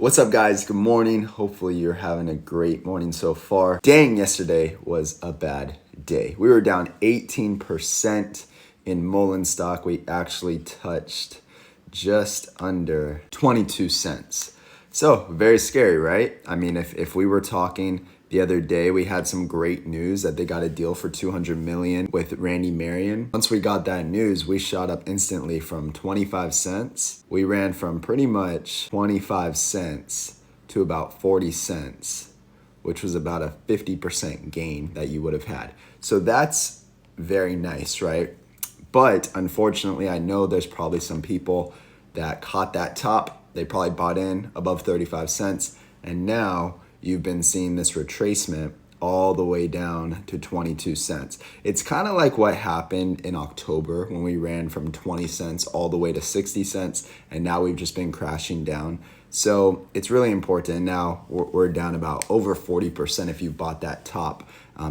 What's up, guys? Good morning. Hopefully you're having a great morning so far. Dang, yesterday was a bad day. We were down 18% in Mullen stock. We actually touched just under 22 cents. So very scary, right? I mean, if we were talking the other day, we had some great news that they got a deal for $200 million with Randy Marion. Once we got that news, we shot up instantly from 25 cents. We ran from pretty much 25 cents to about 40 cents, which was about a 50% gain that you would have had. So that's very nice, right? But unfortunately, I know there's probably some people that caught that top. They probably bought in above 35 cents. And now you've been seeing this retracement all the way down to 22 cents. It's kind of like what happened in October when we ran from 20 cents all the way to 60 cents. And now we've just been crashing down. So it's really important. Now we're down about over 40% if you bought that top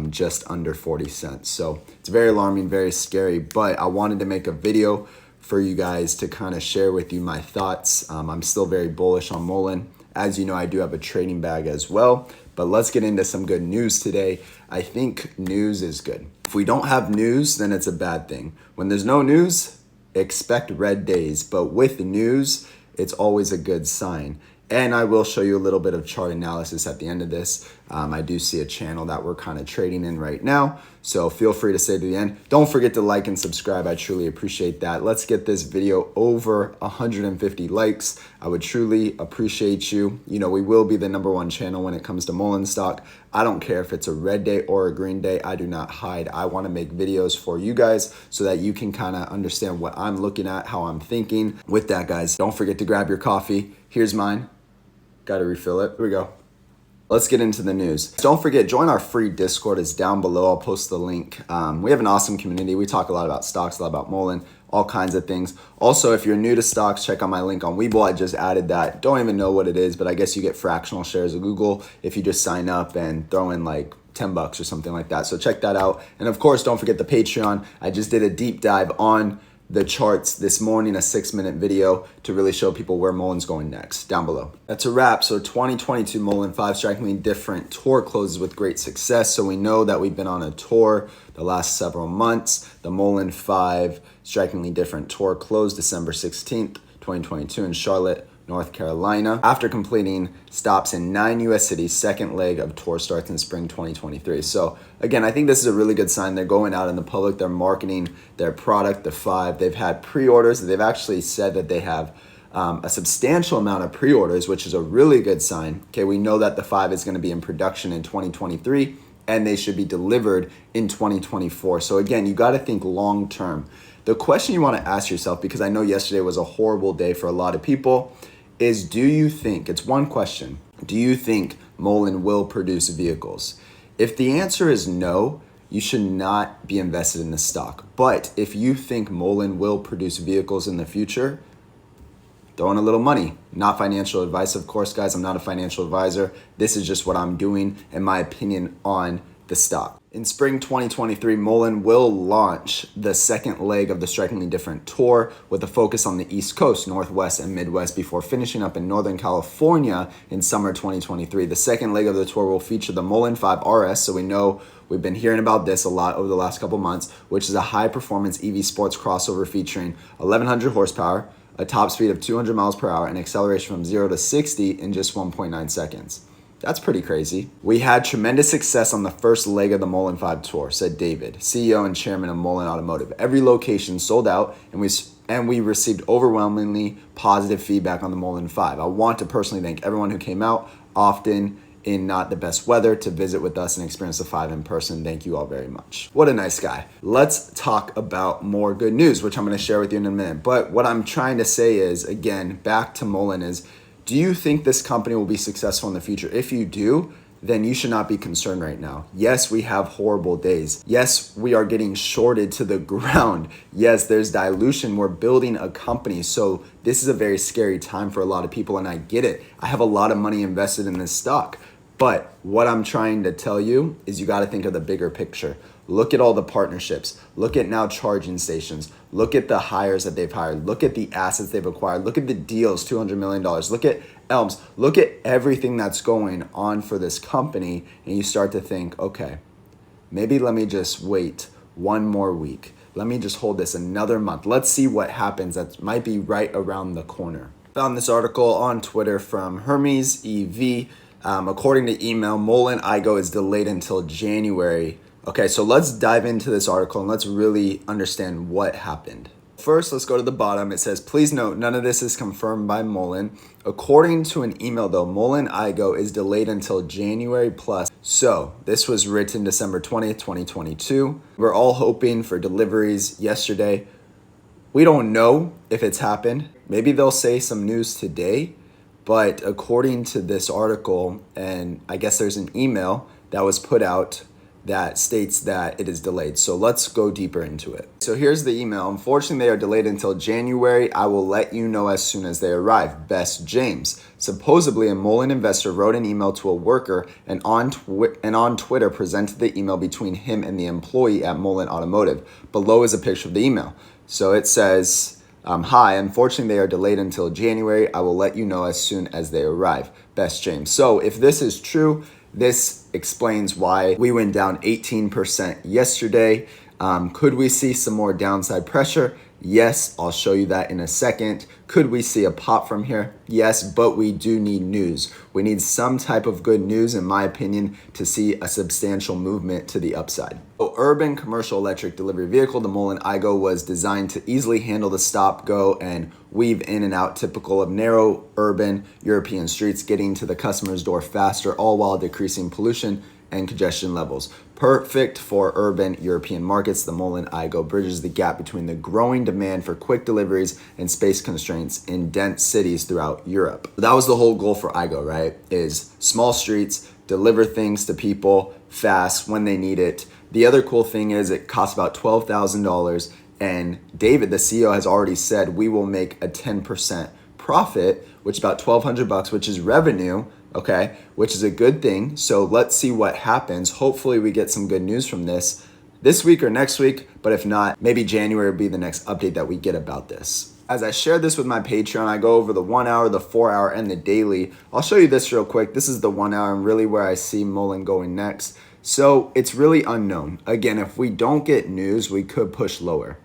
just under 40 cents. So it's very alarming, very scary, but I wanted to make a video for you guys to kind of share with you my thoughts. I'm still very bullish on Mullen. As you know, I do have a trading bag as well, but let's get into some good news today. I think news is good. If we don't have news, then it's a bad thing. When there's no news, expect red days, but with news, it's always a good sign. And I will show you a little bit of chart analysis at the end of this. I do see a channel that we're kind of trading in right now, so feel free to stay to the end. Don't forget to like and subscribe. I truly appreciate that. Let's get this video over 150 likes. I would truly appreciate you. You know, we will be the #1 channel when it comes to Mullen stock. I don't care if it's a red day or a green day. I do not hide. I want to make videos for you guys so that you can kind of understand what I'm looking at, how I'm thinking. With that, guys, don't forget to grab your coffee. Here's mine. Got to refill it. Here we go. Let's get into the news. Don't forget, join our free Discord. It's down below. I'll post the link. We have an awesome community. We talk a lot about stocks, a lot about Mullen, all kinds of things. Also, if you're new to stocks, check out my link on WEBULL. I just added that. Don't even know what it is, but I guess you get fractional shares of Google if you just sign up and throw in like 10 bucks or something like that. So check that out. And of course, don't forget the Patreon. I just did a deep dive on the charts this morning, a 6-minute video to really show people where Mullen's going next, down below. That's a wrap. So 2022 Mullen 5 strikingly different tour closes with great success. So we know that we've been on a tour the last several months. The Mullen 5 strikingly different tour closed December 16th, 2022 in Charlotte, North Carolina, after completing stops in 9 U.S. cities. Second leg of tour starts in spring 2023. So again, I think this is a really good sign. They're going out in the public. They're marketing their product, the 5. They've had pre-orders. They've actually said that they have a substantial amount of pre-orders, which is a really good sign. Okay, we know that the 5 is going to be in production in 2023, and they should be delivered in 2024. So again, you got to think long term. The question you want to ask yourself, because I know yesterday was a horrible day for a lot of people, is do you think, it's one question, do you think Mullen will produce vehicles? If the answer is no, you should not be invested in the stock. But if you think Mullen will produce vehicles in the future, throw in a little money. Not financial advice, of course, guys. I'm not a financial advisor. This is just what I'm doing and my opinion on the stock. In spring 2023, Mullen will launch the second leg of the Strikingly Different Tour with a focus on the East Coast, Northwest, and Midwest before finishing up in Northern California in summer 2023. The second leg of the tour will feature the Mullen 5 RS, so we know we've been hearing about this a lot over the last couple months, which is a high-performance EV sports crossover featuring 1,100 horsepower, a top speed of 200 miles per hour, and acceleration from 0 to 60 in just 1.9 seconds. That's pretty crazy. We had tremendous success on the first leg of the Mullen 5 tour, said David, CEO and chairman of Mullen Automotive. Every location sold out, and we received overwhelmingly positive feedback on the Mullen 5. I want to personally thank everyone who came out, often in not the best weather, to visit with us and experience the 5 in person. Thank you all very much. What a nice guy. Let's talk about more good news, which I'm going to share with you in a minute. But what I'm trying to say is, again, back to Mullen is, do you think this company will be successful in the future? If you do, then you should not be concerned right now. Yes, we have horrible days. Yes, we are getting shorted to the ground. Yes, there's dilution. We're building a company. So this is a very scary time for a lot of people, and I get it. I have a lot of money invested in this stock. But what I'm trying to tell you is you got to think of the bigger picture. Look at all the partnerships. Look at now charging stations. Look at the hires that they've hired. Look at the assets they've acquired. Look at the deals, $200 million. Look at Elms, look at everything that's going on for this company, and you start to think, okay, maybe let me just wait one more week. Let me just hold this another month. Let's see what happens. That might be right around the corner. Found this article on Twitter from Hermes EV. According to email, Mullen IGO is delayed until January. Okay, so let's dive into this article and let's really understand what happened. First, let's go to the bottom. It says, please note, none of this is confirmed by Mullen. According to an email though, Mullen IGO is delayed until January plus. So this was written December 20th, 2022. We're all hoping for deliveries yesterday. We don't know if it's happened. Maybe they'll say some news today, but according to this article, and I guess there's an email that was put out that states that it is delayed. So let's go deeper into it. So here's the email. Unfortunately, they are delayed until January. I will let you know as soon as they arrive. Best, James. Supposedly, a Mullen investor wrote an email to a worker and on Twitter presented the email between him and the employee at Mullen Automotive. Below is a picture of the email. So it says, hi, unfortunately, they are delayed until January. I will let you know as soon as they arrive. Best, James. So if this is true, this explains why we went down 18% yesterday. Could we see some more downside pressure? Yes, I'll show you that in a second. Could we see a pop from here? Yes, but we do need news. We need some type of good news, in my opinion, to see a substantial movement to the upside. So, urban commercial electric delivery vehicle, the Mullen IGO, was designed to easily handle the stop, go, and weave in and out typical of narrow urban European streets, getting to the customer's door faster, all while decreasing pollution and congestion levels. Perfect for urban European markets, the Mullen IGO bridges the gap between the growing demand for quick deliveries and space constraints in dense cities throughout Europe. That was the whole goal for IGO, right? Is small streets, deliver things to people fast when they need it. The other cool thing is it costs about $12,000, and David, the CEO, has already said we will make a 10% profit, which is about $1,200, which is revenue, okay, which is a good thing. So let's see what happens. Hopefully we get some good news from this week or next week, but if not, maybe January will be the next update that we get about this. As I share this with my Patreon, I go over the 1 hour, the 4 hour, and the daily. I'll show you this real quick. This is the 1 hour and really where I see Mullen going next. So it's really unknown. Again, if we don't get news, we could push lower.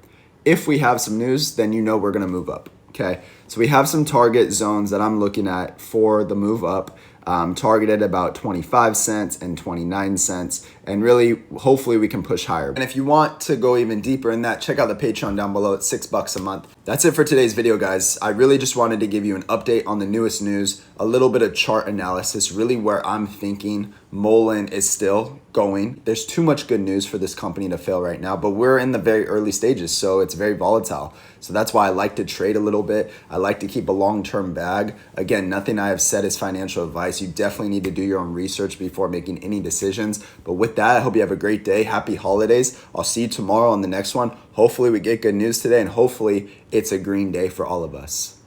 If we have some news, then you know we're gonna move up, okay? So we have some target zones that I'm looking at for the move up. Targeted about 25 cents and 29 cents, and really hopefully we can push higher. And if you want to go even deeper in that, check out the Patreon down below. It's $6 a month. That's it for today's video, guys. I really just wanted to give you an update on the newest news, a little bit of chart analysis, really where I'm thinking Mullen is still going. There's too much good news for this company to fail right now, but we're in the very early stages, so it's very volatile. So that's why I like to trade a little bit. I like to keep a long-term bag. Again, nothing I have said is financial advice. You definitely need to do your own research before making any decisions. But with that, I hope you have a great day. Happy holidays. I'll see you tomorrow on the next one. Hopefully we get good news today, and hopefully it's a green day for all of us.